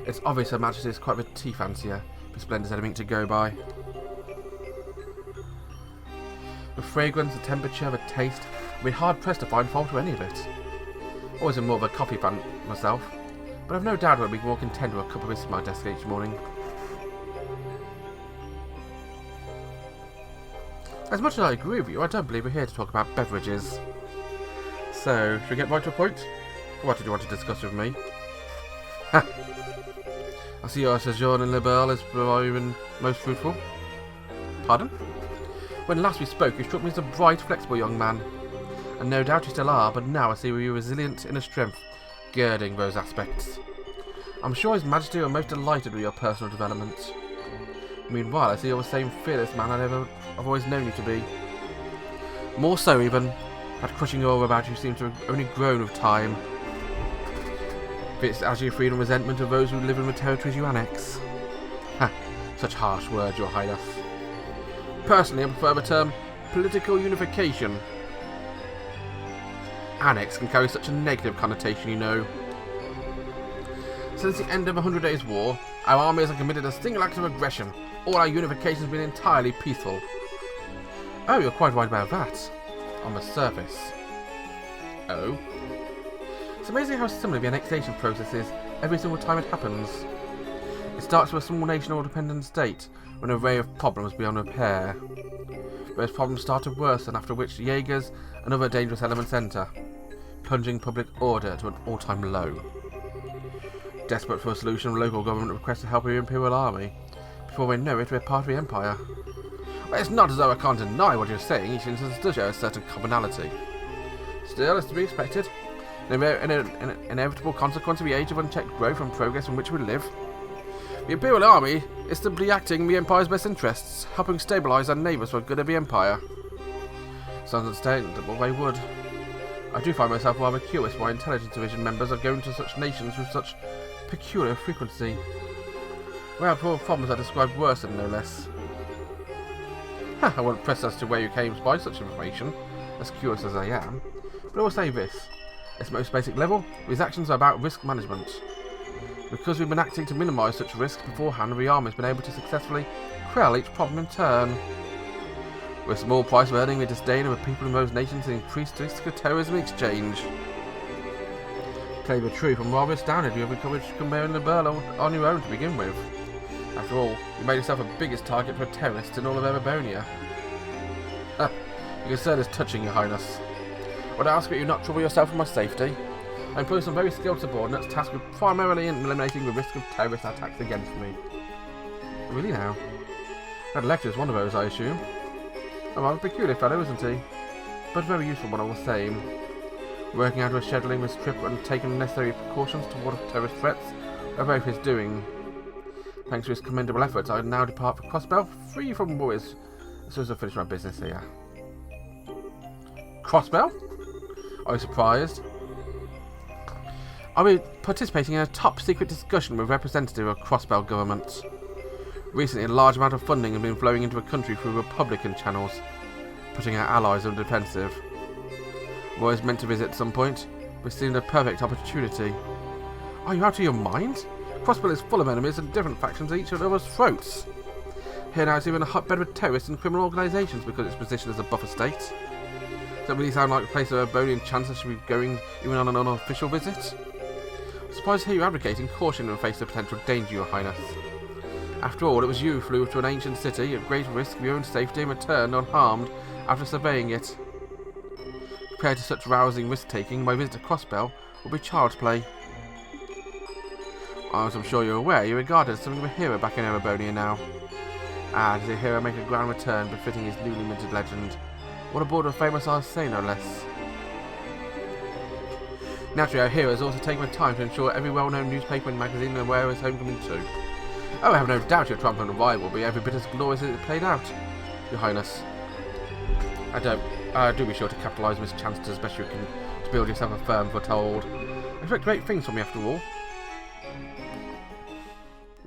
It's obvious Her Majesty is quite a tea fancier, for splendour's anything to go by. The fragrance, the temperature, the taste, I'd be hard-pressed to find fault with any of it. Always been more of a coffee fan myself, but I've no doubt I'll be more content with a cup of this at my desk each morning. As much as I agree with you, I don't believe we're here to talk about beverages. So, should we get right to the point? What did you want to discuss with me? Ha! I see your sojourn in Liberl is even most fruitful. Pardon? When last we spoke, you struck me as a bright, flexible young man. And no doubt you still are, but now I see you resilient inner strength, girding those aspects. I'm sure His Majesty are most delighted with your personal development. Meanwhile, I see you're the same fearless man I've always known you to be. More so, even. That crushing aura about you seems to have only grown with time. It's as you freedom and resentment of those who live in the territories you annex. Ha! Such harsh words, Your Highness. Personally, I prefer the term political unification. Annex can carry such a negative connotation, you know. Since the end of the 100 Days' War, our armies have committed a single act of aggression. All our unification has been entirely peaceful. Oh, you're quite right about that. On the surface. Oh? It's amazing how similar the annexation process is every single time it happens. It starts with a small nation or dependent state, with an array of problems beyond repair. Those problems start to worsen, after which Jaegers and other dangerous elements enter, plunging public order to an all-time low. Desperate for a solution, the local government requests the help of the Imperial Army. Before they know it, we're part of the Empire. Well, it's not as though I can't deny what you're saying, each instance does show a certain commonality. Still, it's to be expected. An inevitable consequence of the age of unchecked growth and progress in which we live. The Imperial Army is simply acting in the Empire's best interests, helping stabilise our neighbours for the good of the Empire. Sounds understandable, they would. I do find myself rather curious why Intelligence Division members are going to such nations with such peculiar frequency. Well, poor problems are described worse than no less. I won't press as to where you came by such information, as curious as I am, but I will say this. At its most basic level, these actions are about risk management. Because we've been acting to minimise such risks beforehand, the army has been able to successfully quell each problem in turn. With a small price of earning the disdain of the people in those nations and increased risk of terrorism in exchange. To tell you the truth, I'm rather astounded you have recovered to come here in Liberl on your own to begin with. After all, you made yourself the biggest target for terrorists in all of Erebonia. Your concern is touching, Your Highness. Would I ask that you not trouble yourself for my safety? I employ some very skilled subordinates tasked with primarily eliminating the risk of terrorist attacks against me. Really now? That lecturer is one of those, I assume. A rather peculiar fellow, isn't he? But very useful one all the same. Working out of scheduling this trip and taking the necessary precautions to ward off terrorist threats are both his doing. Thanks to his commendable efforts, I now depart for Crossbell, free from worries, as soon as I finish my business here. Crossbell? Are you surprised? I'll be participating in a top-secret discussion with a representative of Crossbell government. Recently, a large amount of funding has been flowing into the country through Republican channels, putting our allies on the defensive. I've always meant to visit at some point, but it seemed a perfect opportunity. Are you out of your mind? Crossbell is full of enemies and different factions at each other's throats. Here now it's even a hotbed with terrorists and criminal organisations because its position as a buffer state. Does that really sound like a place where a Bonian Chancellor should be going even on an unofficial visit? I'm surprised to hear you advocating caution in the face of potential danger, Your Highness. After all, it was you who flew to an ancient city at great risk of your own safety and returned unharmed after surveying it. Compared to such rousing risk-taking, my visit to Crossbell will be child's play. As I'm sure you're aware, you're regarded as something of a hero back in Erebonia now. And does a hero make a grand return befitting his newly minted legend? What a board of famous I say, no less. Naturally, our hero has also taken the time to ensure every well-known newspaper and magazine are aware of his homecoming too. Oh, I have no doubt your triumphant arrival will be every bit as glorious as it played out, Your Highness. Do be sure to capitalise Miss Chancellor as best you can to build yourself a firm foothold. I expect great things from you after all.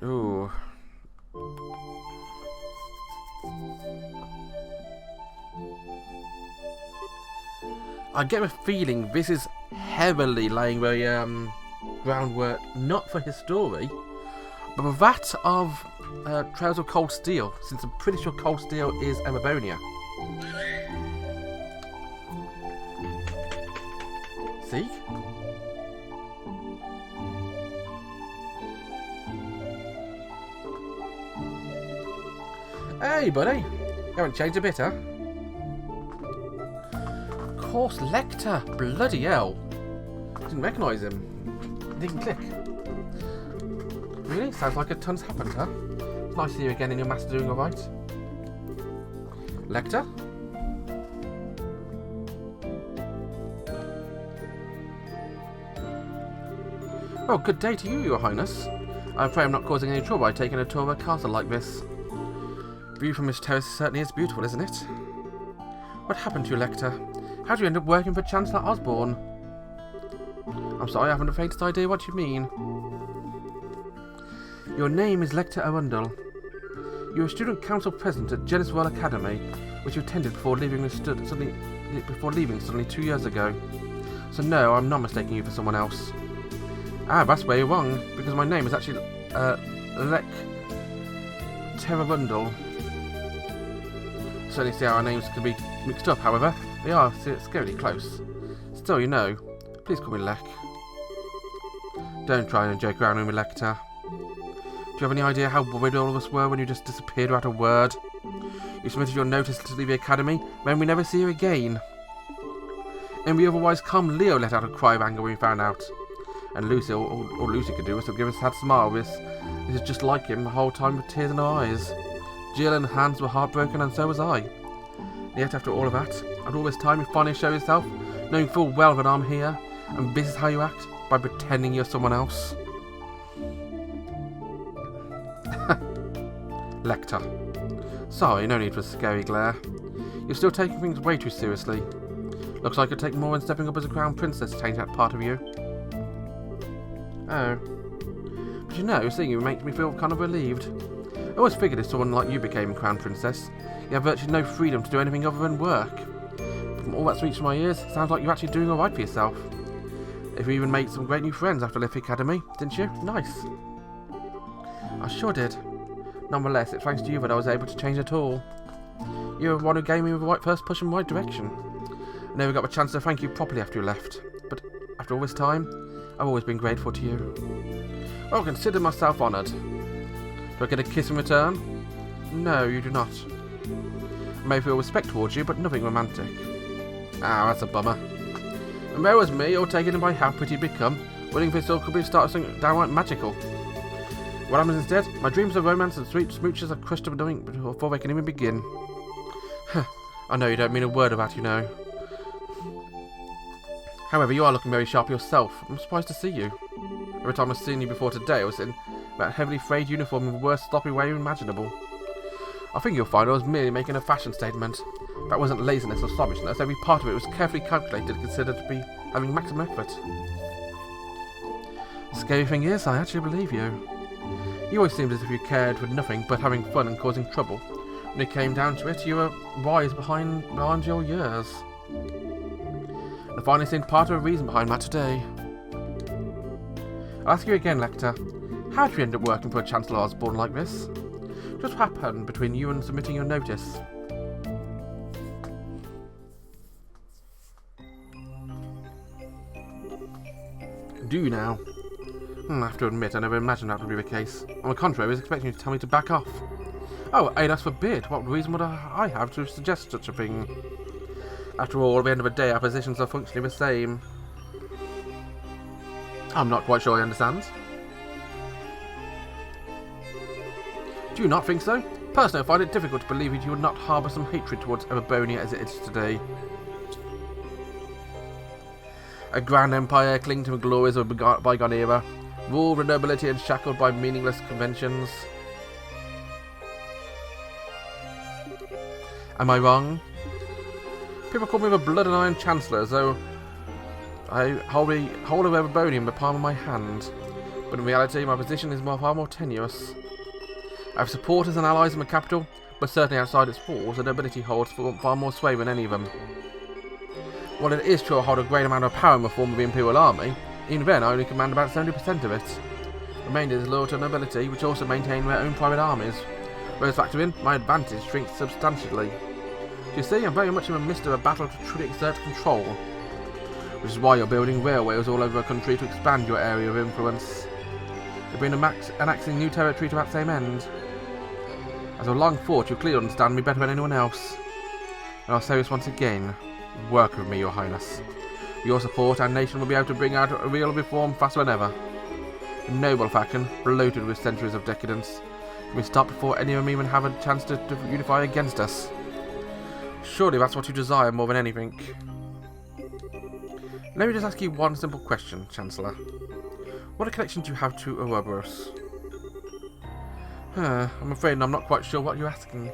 Ooh. I get a feeling this is heavily laying the groundwork not for his story, But with that of Trails of Cold Steel, since I'm pretty sure Cold Steel is Emabonia. See? Hey, buddy. You haven't changed a bit, huh? Of course, Lecter. Bloody hell. Didn't recognise him. Didn't click. Really? Sounds like a ton's happened, huh? Nice to see you again and your master doing alright. Lecter? Oh, good day to you, your highness. I pray I'm not causing any trouble by taking a tour of a castle like this. View from this terrace certainly is beautiful, isn't it? What happened to you, Lecter? How did you end up working for Chancellor Osborne? I'm sorry, I haven't the faintest idea what you mean. Your name is Lecter Arundel. You were student council president at Grancel Academy, which you attended before leaving suddenly 2 years ago. So no, I'm not mistaking you for someone else. Ah, that's where you're wrong, because my name is actually Lecter Arundel. Certainly see how our names could be mixed up, however. They are scarily close. Still, you know, please call me Lec. Don't try and joke around with me, Lecter. Do you have any idea how worried all of us were when you just disappeared without a word? You submitted your notice to leave the academy, then we never see you again. And we otherwise calm Leo let out a cry of anger when we found out. And Lucy, all Lucy could do was to give us a sad smile. This is just like him the whole time with tears in her eyes. Jill and Hans were heartbroken and so was I. And yet after all of that, and all this time you finally show yourself, knowing full well that I'm here, and this is how you act, by pretending you're someone else. Lecter. Sorry, no need for a scary glare. You're still taking things way too seriously. Looks like it'd take more than stepping up as a crown princess to change that part of you. Oh. But you know, seeing you makes me feel kind of relieved. I always figured if someone like you became crown princess, you have virtually no freedom to do anything other than work. From all that's reached my ears, it sounds like you're actually doing alright for yourself. If you even made some great new friends after leaving the academy, didn't you? Nice. I sure did. Nonetheless, it's thanks to you that I was able to change at all. You were the one who gave me the right first push in the right direction. I never got the chance to thank you properly after you left, but after all this time, I've always been grateful to you. Well, I consider myself honoured. Do I get a kiss in return? No, you do not. I may feel respect towards you, but nothing romantic. Ah, that's a bummer. And there was me, all taken in by how pretty you become, willing this all could be start something downright magical. What happens instead? My dreams of romance and sweet smooches are crushed to nothing before they can even begin. I know you don't mean a word of that, you know. However, you are looking very sharp yourself. I'm surprised to see you. Every time I've seen you before today, I was in that heavily frayed uniform in the worst sloppy way imaginable. I think you'll find I was merely making a fashion statement. That wasn't laziness or slobbishness. Every part of it was carefully calculated and considered to be having maximum effort. The scary thing is, I actually believe you. You always seemed as if you cared for nothing but having fun and causing trouble. When it came down to it, you were wise behind your years. And I finally seen part of the reason behind that today. I'll ask you again, Lecter. How did you end up working for Chancellor Osborne like this? Just what happened between you and submitting your notice? Do you now? I have to admit, I never imagined that would be the case. On the contrary, I was expecting you to tell me to back off. Oh, alas forbid. What reason would I have to suggest such a thing? After all, at the end of the day, our positions are functionally the same. I'm not quite sure I understand. Do you not think so? Personally, I find it difficult to believe that you would not harbour some hatred towards Emabonia as it is today. A grand empire clinging to the glories of a bygone era, ruled with nobility and shackled by meaningless conventions. Am I wrong? People call me the Blood and Iron Chancellor, as though I hold of Emabonia in the palm of my hand. But in reality, my position is far more tenuous. I have supporters and allies in the capital, but certainly outside its walls, the nobility holds far more sway than any of them. While it is true I hold a great amount of power in the form of the Imperial Army, even then I only command about 70% of it. Remainder is loyal to nobility, which also maintain their own private armies. Whereas factor in, my advantage shrinks substantially. You see, I'm very much in the midst of a battle to truly exert control. Which is why you're building railways all over the country to expand your area of influence. You've been annexing new territory to that same end. As I've long thought, you clearly understand me better than anyone else. And I'll say this once again, work with me, Your Highness. With your support, our nation will be able to bring out a real reform faster than ever. A noble faction, bloated with centuries of decadence, can be stopped before any of them even have a chance to unify against us. Surely that's what you desire more than anything. Let me just ask you one simple question, Chancellor. What connection do you have to Ouroboros? I'm afraid I'm not quite sure what you're asking.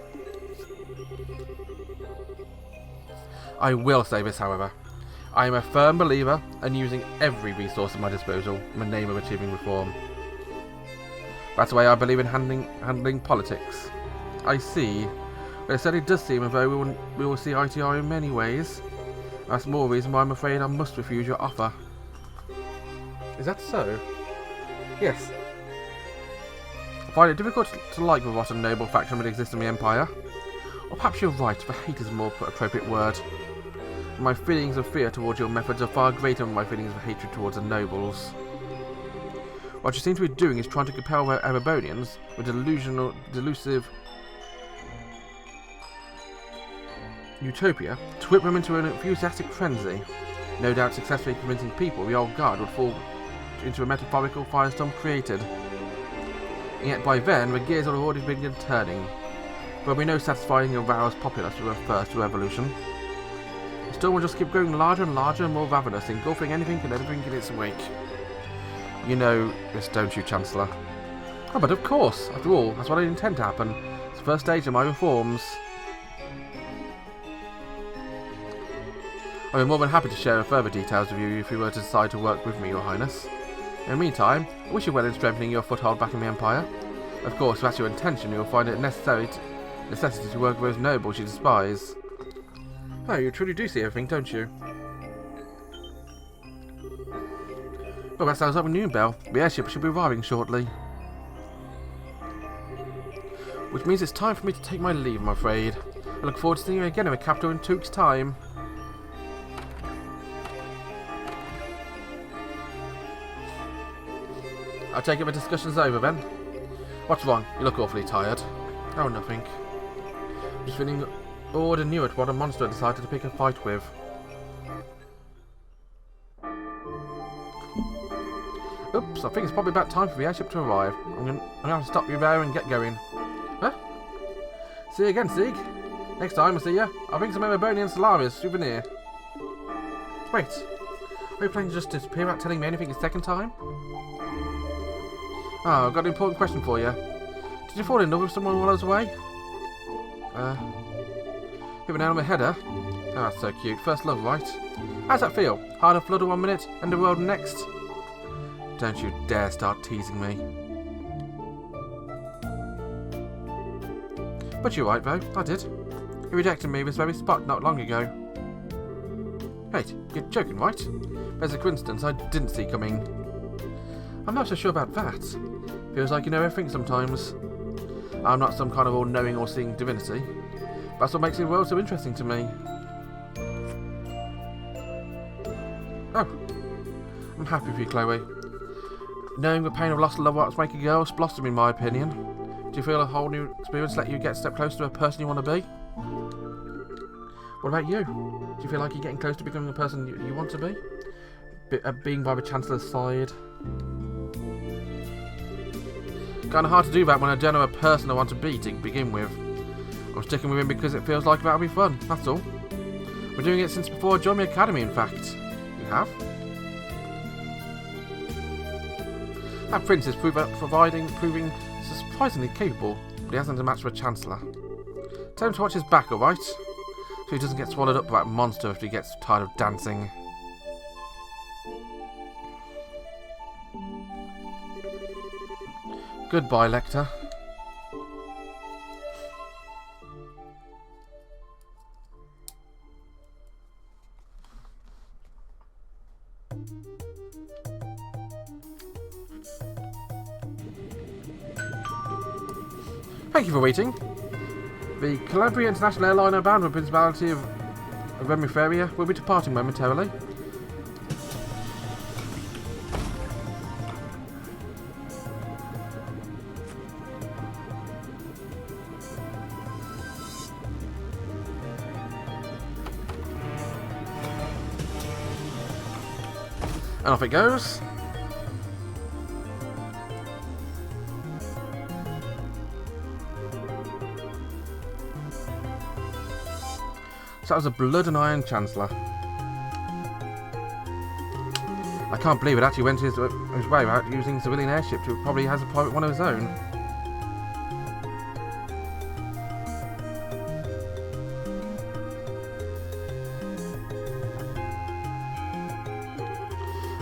I will say this, however. I am a firm believer in using every resource at my disposal in the name of achieving reform. That's the way I believe in handling politics. I see. But it certainly does seem as though we will see eye to eye in many ways. That's more reason why I'm afraid I must refuse your offer. Is that so? Yes. I find it difficult to like the rotten noble faction that exists in the Empire. Or perhaps you're right, the hate is a more appropriate word. My feelings of fear towards your methods are far greater than my feelings of hatred towards the nobles. What you seem to be doing is trying to compel the Erebonians with delusive utopia to whip them into an enthusiastic frenzy. No doubt successfully convincing people the old guard would fall into a metaphorical firestorm created. And yet by then the gears will have already begun turning. There will be no satisfying a roused populace with a first revolution. The storm will just keep growing larger and larger and more ravenous, engulfing anything and everything in its wake. You know this, don't you, Chancellor? Oh, but of course. After all, that's what I intend to happen. It's the first stage of my reforms. I'd be more than happy to share further details with you if you were to decide to work with me, Your Highness. In the meantime, I wish you well in strengthening your foothold back in the Empire. Of course, if that's your intention, you'll find it necessity to work with those nobles you despise. Oh, you truly do see everything, don't you? Well, that sounds like a new bell. The airship should be arriving shortly. Which means it's time for me to take my leave, I'm afraid. I look forward to seeing you again in the capital in 2 weeks' time. I take it the discussion's over then. What's wrong? You look awfully tired. Oh, nothing. Just feeling awed and new at what a monster I decided to pick a fight with. Oops, I think it's probably about time for the airship to arrive. I'm gonna have to stop you there and get going. Huh? See you again, Sieg. Next time I see you, I'll bring some Erebonian salami as a souvenir. Wait, are you planning to just disappear without telling me anything a second time? Oh, I've got an important question for you. Did you fall in love with someone while I was away? Hit an nail on the head, huh? Oh, that's so cute. First love, right? How's that feel? Heart of flutter 1 minute, end of world next? Don't you dare start teasing me. But you're right, though. I did. You rejected me this very spot not long ago. Wait, you're joking, right? There's a coincidence I didn't see coming. I'm not so sure about that. Feels like you know everything sometimes. I'm not some kind of all-knowing or seeing divinity. That's what makes the world so interesting to me. Oh. I'm happy for you, Chloe. Knowing the pain of lost love what's make a girl blossom, in my opinion. Do you feel a whole new experience let you get a step closer to a person you want to be? What about you? Do you feel like you're getting close to becoming the person you want to be? Being by the Chancellor's side? Kind of hard to do that when I don't know a person I want to be to begin with. I'm sticking with him because it feels like that'll be fun, that's all. We're doing it since before I joined the academy, in fact. You have? That prince is proving surprisingly capable, but he hasn't a match for a Chancellor. Tell him to watch his back, alright? So he doesn't get swallowed up by that monster if he gets tired of dancing. Goodbye, Lecter. Thank you for waiting. The Calabria International Airliner bound for the Principality of Remiferia will be departing momentarily. And off it goes. So that was a blood and iron Chancellor. I can't believe it actually went his way without using civilian airships. It probably has a private one of his own.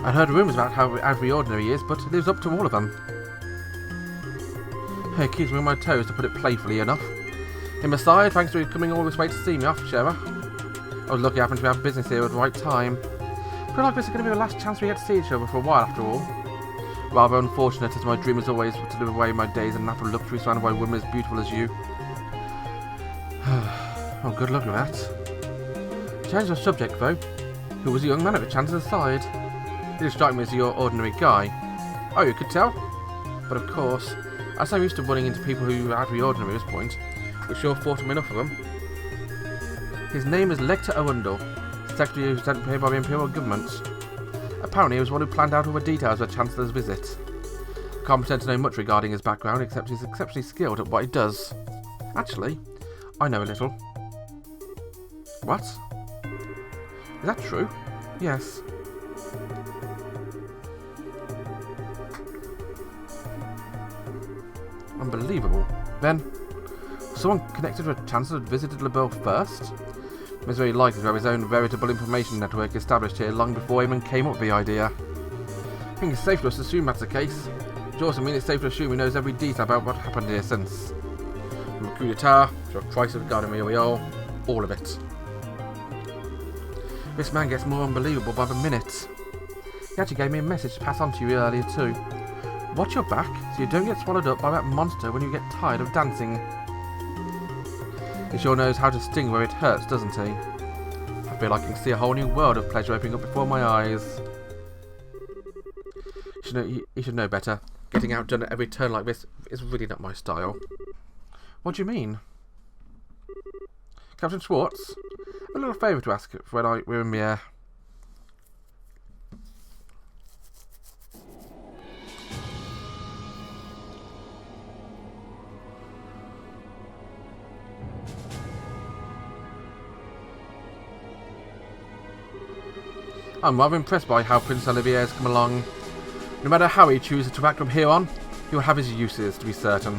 I'd heard rumours about how out of the ordinary he is, but it lives up to all of them. It keeps me on my toes, to put it playfully enough. Him aside, thanks to his coming all this way to see me off, Sheriff. I was lucky I happened to have business here at the right time. I feel like this is going to be the last chance we get to see each other for a while, after all. Rather unfortunate, as my dream was always to live away my days in nap and luxury surrounded by women as beautiful as you. Oh, good luck with that. Change of subject, though. Who was the young man at the Chancellor's side? He didn't strike me as your ordinary guy. Oh, you could tell? But of course, as I'm used to running into people who are out of the ordinary at this point, we sure fought him enough of them. His name is Lecter Arundel, secretary who sent here by the Imperial Government. Apparently he was one who planned out all the details of the Chancellor's visit. Can't pretend to know much regarding his background, except he's exceptionally skilled at what he does. Actually, I know a little. What? Is that true? Yes. Unbelievable. Then, someone connected with Chancellor had visited Liberl first? It's very likely to have his own veritable information network established here long before Eamon came up with the idea. I think it's safe for us to assume that's the case. Which also means it's safe to assume he knows every detail about what happened here since. From a coup d'etat to a crisis regarding Rio Rio, all of it. This man gets more unbelievable by the minute. He actually gave me a message to pass on to you earlier too. Watch your back so you don't get swallowed up by that monster when you get tired of dancing. He sure knows how to sting where it hurts, doesn't he? I feel like I can see a whole new world of pleasure opening up before my eyes. He should know better. Getting outdone at every turn like this is really not my style. What do you mean? Captain Schwartz? A little favour to ask when we're in the air. I'm rather impressed by how Prince Olivier has come along. No matter how he chooses to act from here on, he will have his uses, to be certain.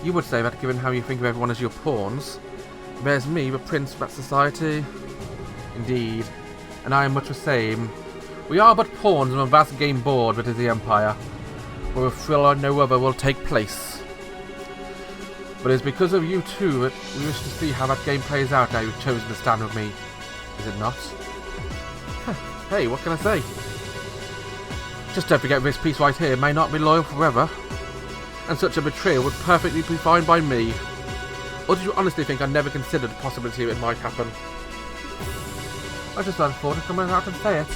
You would say that given how you think of everyone as your pawns. There's me, the Prince of that society. Indeed. And I am much the same. We are but pawns on a vast game board that is the Empire, where a thrill no other will take place. But it is because of you two that we wish to see how that game plays out now you've chosen to stand with me. Is it not? Hey, what can I say? Just don't forget this piece right here may not be loyal forever. And such a betrayal would perfectly be fine by me. Or did you honestly think I never considered the possibility it might happen? I just thought to come out and say it.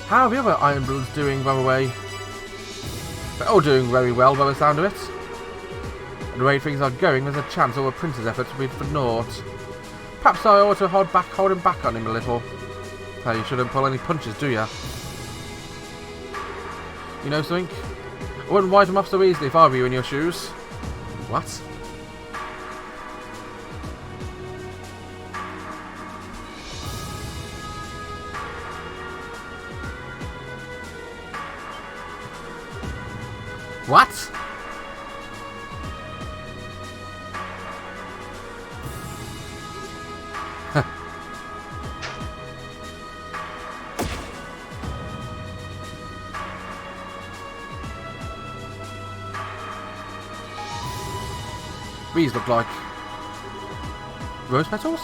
How are the other Ironbloods doing, by the way? They're all doing very well by the sound of it. And the way things are going, there's a chance all the Prince's efforts will be for naught. Perhaps I ought to hold him back on him a little. Hey, you shouldn't pull any punches, do ya? You know something? I wouldn't write him off so easily if I were you in your shoes. What? What? These look like rose petals?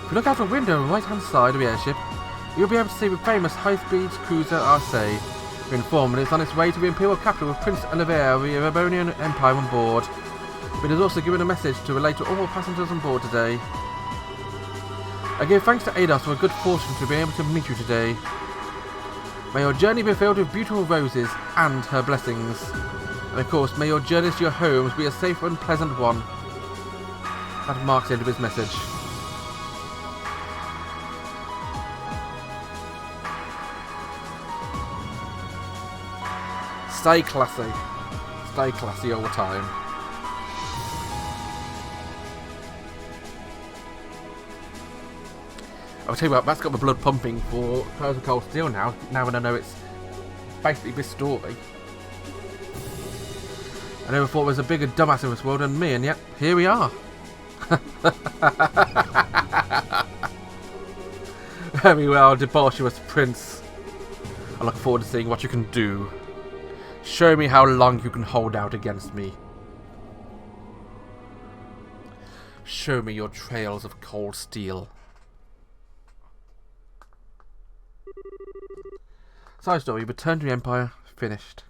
If you look out the window on the right hand side of the airship, you'll be able to see the famous high-speed cruiser Arce. We're informed that it's on its way to the imperial capital with Prince Oliver of the Erebonian Empire on board. It has also given a message to relay to all passengers on board today. I give thanks to Ados for a good fortune to be able to meet you today. May your journey be filled with beautiful roses and her blessings. And of course, may your journeys to your homes be a safe and pleasant one. That marks the end of his message. Stay classy. Stay classy all the time. I'll tell you what, that's got the blood pumping for Trials of Cold Steel now when I know it's basically this story. I never thought there was a bigger dumbass in this world than me, and yet, here we are. Very well, debaucherous prince. I look forward to seeing what you can do. Show me how long you can hold out against me. Show me your trails of cold steel. Side story, return to the Empire, finished.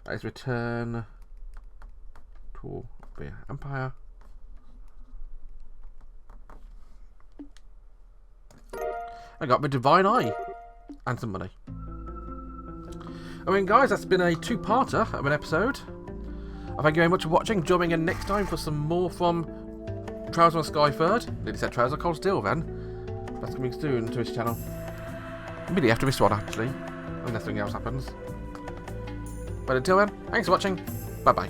Let's return to the Empire. I got my divine eye and some money. I mean, guys, that's been a two-parter of an episode. I thank you very much for watching. Join me again next time for some more from Trials on Skyford. Nearly said Trials on Cold Steel then. That's coming soon to his channel. Maybe after this one, actually, unless something else happens. But until then, thanks for watching. Bye bye.